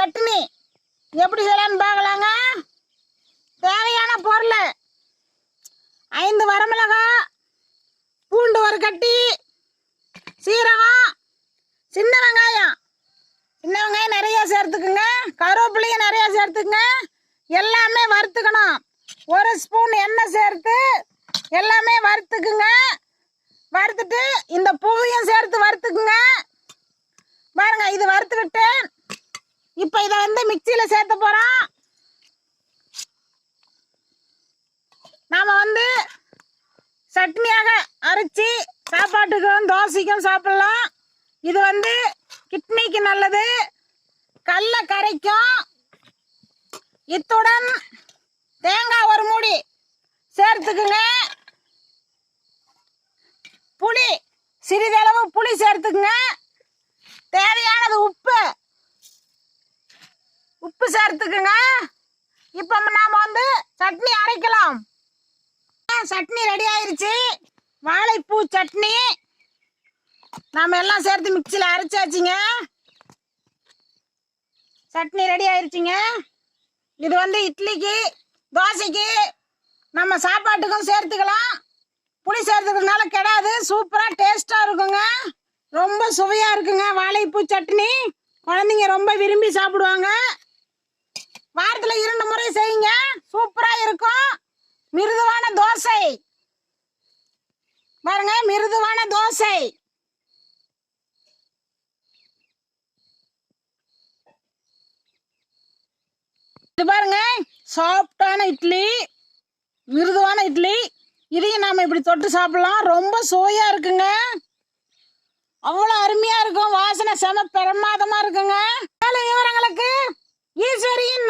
சட்னி எப்படி செய்யலான்னு பார்க்கலாங்க. தேவையான பொருள் 5 வரமிளகாய், பூண்டு ஒரு கட்டி, சீரகம், சின்ன வெங்காயம் நிறைய சேர்த்துக்குங்க. கருவேப்பிலையும் நிறைய சேர்த்துக்குங்க. எல்லாமே வறுத்துக்கணும். 1 ஸ்பூன் எண்ணெய் சேர்த்து எல்லாமே வறுத்துக்குங்க. வறுத்துட்டு இந்த பூவையும் சேர்த்து வறுத்துக்குங்க. பாருங்க, இது வறுத்து விட்டு இப்போ இதை மிக்சியில் சேர்த்த போகிறோம். நாம் சட்னியாக அரைச்சி சாப்பாட்டுக்கும் தோசைக்கும் சாப்பிடலாம். இது கிட்னிக்கு நல்லது, கல்லை கரைக்கும். இத்துடன் தேங்காய் ஒரு மூடி சேர்த்துக்குங்க. புளி சிறிதளவு புளி சேர்த்துக்குங்க. தேவையானது உப்பு சேர்த்துக்குங்க. இப்போ நாம் சட்னி அரைக்கலாம். சட்னி ரெடி ஆயிருச்சு. வாழைப்பூ சட்னி நாம் எல்லாம் சேர்த்து மிக்சியில் அரைச்சாச்சுங்க. சட்னி ரெடி ஆயிருச்சுங்க. இது இட்லிக்கு தோசைக்கு நம்ம சாப்பாட்டுக்கும் சேர்த்துக்கலாம். புளி சேர்த்துக்கிறதுனால கெடாது, சூப்பராக டேஸ்ட்டாக இருக்குங்க. ரொம்ப சுவையாக இருக்குங்க வாழைப்பூ சட்னி. குழந்தைங்க ரொம்ப விரும்பி சாப்பிடுவாங்க. வாரத்தில் 2 முறை செய்யுங்க, சூப்பராக இருக்கும். மிருதுவான தோசை பாருங்க, மிருதுவான தோசை. இது பாருங்க, சாஃப்டான இட்லி, மிருதுவான இட்லி. இதையும் நாம் இப்படி தொட்டு சாப்பிடலாம். ரொம்ப சுவையாக இருக்குங்க. அவ்வளோ அருமையாக இருக்கும். வாசனை செம பிரமாதமாக இருக்குங்க. மேலும் விவரங்களுக்கு ஈஸ்வரியின்